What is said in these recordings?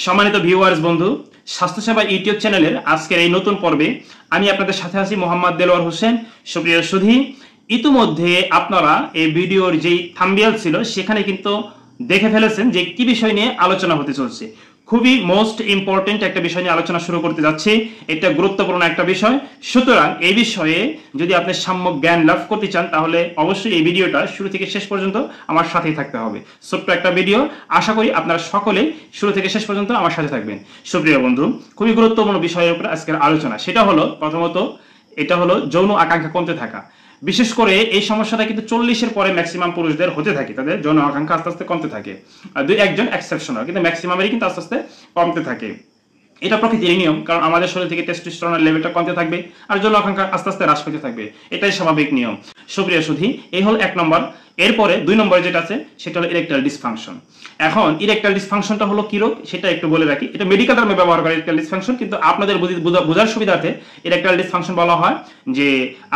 সম্মানিত ভিউয়ার্স বন্ধু, স্বাস্থ্যসেবা ইউটিউব চ্যানেলের আজকের এই নতুন পর্বে আমি আপনাদের সাথে আছি মোহাম্মদ দেলোয়ার হোসেন। সুপ্রিয় সুধী, ইতিমধ্যে আপনারা এই ভিডিওর যেই থাম্বনেল ছিল সেখানে কিন্তু দেখে ফেলেছেন যে কি বিষয় নিয়ে আলোচনা হতে চলছে। খুবই মোস্ট ইম্পর্টেন্ট একটা বিষয় নিয়ে আলোচনা শুরু করতে যাচ্ছি। এটা গুরুত্বপূর্ণ একটা বিষয়, সুতরাং এই বিষয়ে যদি আপনি সাম্যক জ্ঞান লাভ করতে চান তাহলে অবশ্যই এই ভিডিওটা শুরু থেকে শেষ পর্যন্ত আমার সাথেই থাকতে হবে। ছোট্ট একটা ভিডিও, আশা করি আপনারা সকলে শুরু থেকে শেষ পর্যন্ত আমার সাথে থাকবেন। সুপ্রিয় বন্ধু, খুবই গুরুত্বপূর্ণ বিষয়ের উপর আজকের আলোচনা, সেটা হলো প্রথমত এটা হলো যৌন আকাঙ্ক্ষা কমতে থাকা। বিশেষ করে এই সমস্যাটা কিন্তু 40-এর পরে ম্যাক্সিমাম পুরুষদের হতে থাকে, তাদের যৌন আকাঙ্ক্ষা আস্তে আস্তে কমতে থাকে। আর দুই একজন এক্সেপশনাল, কিন্তু ম্যাক্সিমামেরই কিন্তু আস্তে আস্তে কমতে থাকে। এটা প্রকৃতির নিয়ম, কারণ আমাদের শরীর থেকে টেস্টোস্টেরনের লেভেলটা কমতে থাকবে আর যৌন আকাঙ্ক্ষা আস্তে আস্তে হ্রাস পেতে থাকবে, এটাই স্বাভাবিক নিয়ম। সুপ্রিয় সুধী, এই হল 1 নম্বর। এরপরে 2 নম্বরে যেটা আছে সেটা হলো ইরেকটাইল ডিসফাংশন। এখন ইরেকটাইল ডিসফাংশনটা হলো কি রোগ সেটা একটু বলে রাখি। এটা মেডিকেল টার্মে ব্যবহার করে ইরেকটাইল ডিসফাংশন, কিন্তু আপনাদের বোঝার সুবিধার্থে ইরেকটাইল ডিসফাংশন বলা হয় যে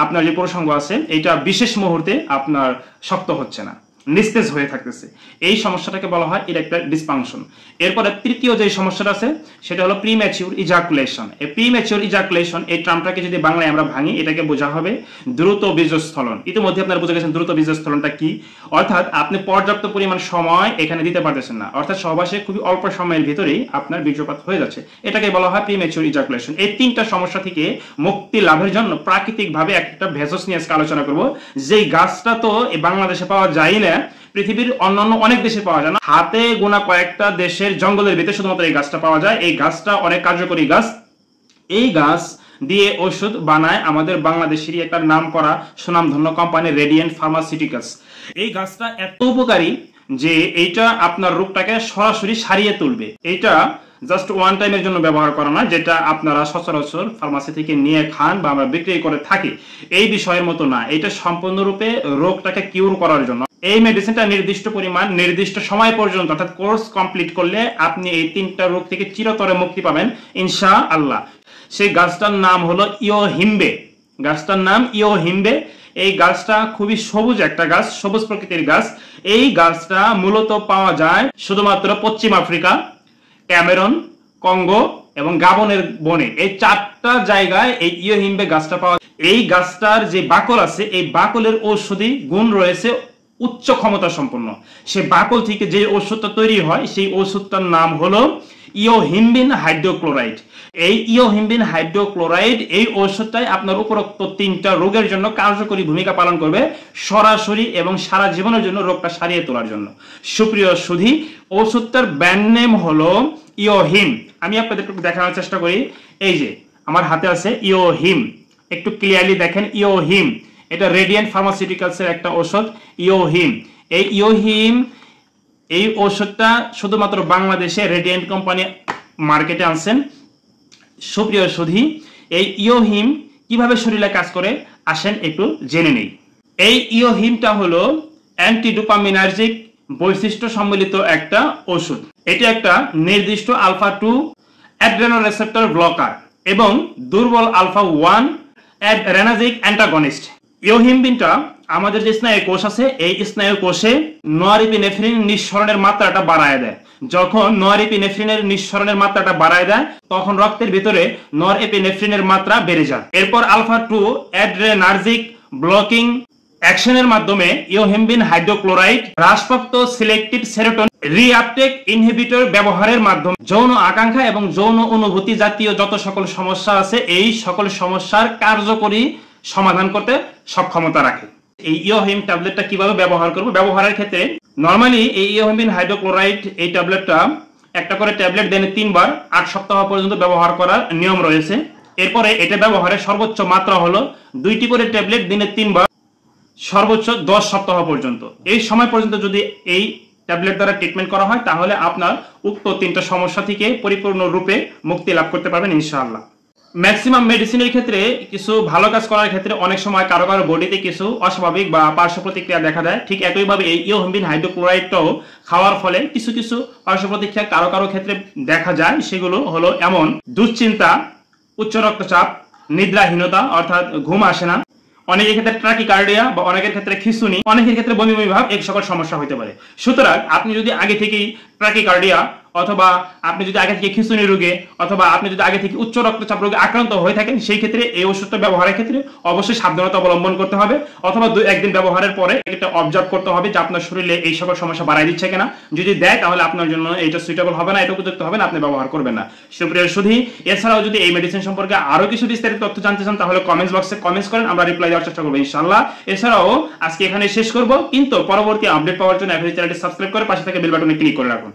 আপনার যে পুরুষাঙ্গ আছে এটা বিশেষ মুহূর্তে আপনার শক্ত হচ্ছে না, নিস্তেজ হয়ে থাকতেছে, এই সমস্যাটাকে বলা হয় ইরেকটাইল ডিসফাংশন। এরপরে তৃতীয় যে সমস্যাটা আছে সেটা হলো প্রিম্যাচিউর ইজাকুলেশন। এই প্রিম্যাচিউর ইজাকুলেশন এই টার্মটাকে যদি বাংলায় আমরা ভাঙি এটাকে বোঝা হবে দ্রুত বীজস্খলন। ইতিমধ্যে আপনারা বুঝে গেছেন দ্রুত বীজস্খলনটা কি, অর্থাৎ আপনি পর্যাপ্ত পরিমাণ সময় এখানে দিতে পারতেছেন না, অর্থাৎ সহবাসে খুবই অল্প সময়ের ভিতরেই আপনার বীর্যপাত হয়ে যাচ্ছে, এটাকে বলা হয় প্রিম্যাচিউর ইজাকুলেশন। এই 3টা সমস্যা থেকে মুক্তি লাভের জন্য প্রাকৃতিকভাবে একটা ভেষজ নিয়ে আজকে আলোচনা করব। যেই গাছটা তো বাংলাদেশে পাওয়া যায় না, পৃথিবীর অন্যান্য অনেক দেশে পাওয়া যায় না, হাতে গোনা কয়েকটা দেশের জঙ্গলের ভিতরে শুধুমাত্র এই গাছটা পাওয়া যায়। এই গাছটা অনেক কার্যকরী গাছ, এই গাছ দিয়ে ওষুধ বানায় আমাদের বাংলাদেশেরই একটা নাম করা সুনামধন্য কোম্পানি রেডিয়েন্ট ফার্মাসিউটিক্যালস। এই গাছটা এত উপকারী যে এইটা আপনার রোগটাকে সরাসরি সারিয়ে তুলবে। এইটা জাস্ট ওয়ান টাইমের জন্য ব্যবহার করা না, যেটা আপনারা সচরাচর ফার্মাসি থেকে নিয়ে খান বা আমরা বিক্রি করে থাকি, এই বিষয়ের মতো না। এটা সম্পূর্ণরূপে রোগটাকে কিউর করার জন্য। এই মেডিসিনটা নির্দিষ্ট পরিমাণ নির্দিষ্ট সময় পর্যন্ত অর্থাৎ কোর্স কমপ্লিট করলে আপনি এই 3টা রোগ থেকে চিরতরে মুক্তি পাবেন ইনশাআল্লাহ। সেই গাছটার নাম হলো ইয়োহিম্বে। গাছটার নাম ইয়োহিম্বে। এই গাছটা খুবই সবুজ একটা গাছ, সবুজ প্রকৃতির গাছ। এই গাছটা মূলত পাওয়া যায় শুধুমাত্র পশ্চিম আফ্রিকা, ক্যামেরন, কঙ্গো এবং গাবনের বনে। এই 4টা জায়গায় এই ইয়োহিম্বে গাছটা পাওয়া যায়। এই গাছটার যে বাকল আছে এই বাকলের ঔষধি গুণ রয়েছে উচ্চ ক্ষমতা সম্পন্ন। সে বাকল থেকে যে ওষুধটা তৈরি হয় সেই ওষুধটার নাম হলো ইয়োহিম্বিন হাইড্রোক্লোরাইড। এই ইয়োহিম্বিন হাইড্রোক্লোরাইড এই ওষুধটাই আপনার উপরোক্ত 3টা রোগের জন্য কার্যকরী ভূমিকা পালন করবে সরাসরি এবং সারা জীবনের জন্য রোগটা সারিয়ে তোলার জন্য। সুপ্রিয় সুধী, ওষুধটার ব্র্যান্ড নেম হলো ইয়োহিম। আমি আপনাদের একটু দেখানোর চেষ্টা করি। এই যে আমার হাতে আছে ইয়োহিম, একটু ক্লিয়ারলি দেখেন ইয়োহিম। এটা রেডিয়েন্ট ফার্মাসিউটিক্যালসের একটা ওষুধ ইয়োহিম। এই ইয়োহিম এই ওষুধটা শুধুমাত্র বাংলাদেশে রেডিয়েন্ট কোম্পানি মার্কেটে আনছেন। সুপ্রিয় সুধী, এই ইয়োহিম কিভাবে শরীরে কাজ করে আসেন একটু জেনে নেই। এই ইয়োহিমটা হলো অ্যান্টিডোপামিনার্জিক বৈশিষ্ট্য সম্মিলিত একটা ওষুধ। এটি একটা নির্দিষ্ট আলফা 2 অ্যাড্রেনোরেসেপ্টর ব্লকার এবং দুর্বল আলফা 1 অ্যাড্রেনার্জিক অ্যান্টাগনিস্ট। ইয়োহিম্বিনটা আমাদের যে স্নায়ু কোষ আছে এই স্নায়ু কোষে নরএপিনেফ্রিন নিঃসরণের মাত্রাটা বাড়ায় দেয়। যখন নরএপিনেফ্রিনের নিঃসরণের মাত্রাটা বাড়ায় দেয় তখন রক্তের ভিতরে নরএপিনেফ্রিনের মাত্রা বেড়ে যায়। এরপর আলফা 2 অ্যাড্রেনার্জিক ব্লকিং অ্যাকশনের মাধ্যমে ইয়োহিম্বিন হাইড্রোক্লোরাইড হ্রাসপ্রাপ্ত সিলেক্টিভ সেরোটোনিন রিআপটেক ইনহিবিটর ব্যবহারের মাধ্যমে যৌন আকাঙ্ক্ষা এবং যৌন অনুভূতি জাতীয় যত সকল সমস্যা আছে এই সকল সমস্যার কার্যকরী সমাধান করতে সক্ষমতা রাখে। এই ইয়োহিম ট্যাবলেটটা কিভাবে ব্যবহার করব? ব্যবহারের ক্ষেত্রে নরমালি এই ইয়োহিম্বিন হাইড্রোক্লোরাইড এই ট্যাবলেটটা একটা করে ট্যাবলেট দিনে 3 বার 8 সপ্তাহ পর্যন্ত ব্যবহার করার নিয়ম রয়েছে। এরপরে এটা ব্যবহারের সর্বোচ্চ মাত্রা হলো 2টি করে ট্যাবলেট দিনে 3 বার সর্বোচ্চ 10 সপ্তাহ পর্যন্ত। এই সময় পর্যন্ত যদি এই ট্যাবলেট দ্বারা ট্রিটমেন্ট করা হয় তাহলে আপনার উক্ত 3টা সমস্যা থেকে পরিপূর্ণ রূপে মুক্তি লাভ করতে পারবেন ইনশাআল্লাহ। ম্যাক্সিমাম মেডিসিনের ক্ষেত্রে কিছু ভালো কাজ করার ক্ষেত্রে অনেক সময় কারো কারো বডিতে কিছু অস্বাভাবিক বা পার্শ্ব প্রতিক্রিয়া দেখা দেয়। ঠিক একইভাবে এই ইয়োহিম্বিন হাইড্রোক্লোরাইডটাও খাওয়ার ফলে কিছু কিছু পার্শ্ব প্রতিক্রিয়া কারো কারো ক্ষেত্রে দেখা যায়। সেগুলো হলো এমন দুশ্চিন্তা, উচ্চ রক্তচাপ, নিদ্রাহীনতা অর্থাৎ ঘুম আসে না, অনেকের ক্ষেত্রে ট্রাকিকার্ডিয়া বা অনেকের ক্ষেত্রে খিঁচুনি, অনেকের ক্ষেত্রে বমি বমি ভাব, এই সকল সমস্যা হতে পারে। সুতরাং আপনি যদি আগে থেকেই ট্রাকিকার্ডিয়া অথবা আপনি যদি আগে থেকে খিঁচুনি রোগে অথবা আপনি যদি আগে থেকে উচ্চ রক্তচাপ রোগে আক্রান্ত হয়ে থাকেন, সেই ক্ষেত্রে এই ওষুধটা ব্যবহারের ক্ষেত্রে অবশ্যই সাবধানতা অবলম্বন করতে হবে, অথবা একদিন ব্যবহারের পরে এটা অবজার্ভ করতে হবে যে আপনার শরীরে এই সকল সমস্যা বাড়াই দিচ্ছে কিনা। যদি দেয় তাহলে আপনার জন্য এটা সুইটেবল হবে না, এটা উপযুক্ত হবে না, আপনি ব্যবহার করবেন না। সুপ্রিয় সুধী, এছাড়াও যদি এই মেডিসিন সম্পর্কে আরো কিছু বিস্তারিত তথ্য জানতে চান তাহলে কমেন্টস বক্সে কমেন্টস করেন, আমরা রিপ্লাই দেওয়ার চেষ্টা করবো ইনশাআল্লাহ। এছাড়াও আজকে এখানে শেষ করব, কিন্তু পরবর্তী আপডেট পাওয়ার জন্য এখন চ্যানেলটি সাবস্ক্রাইব করে পাশে থেকে বেল বাটনে ক্লিক করে রাখুন।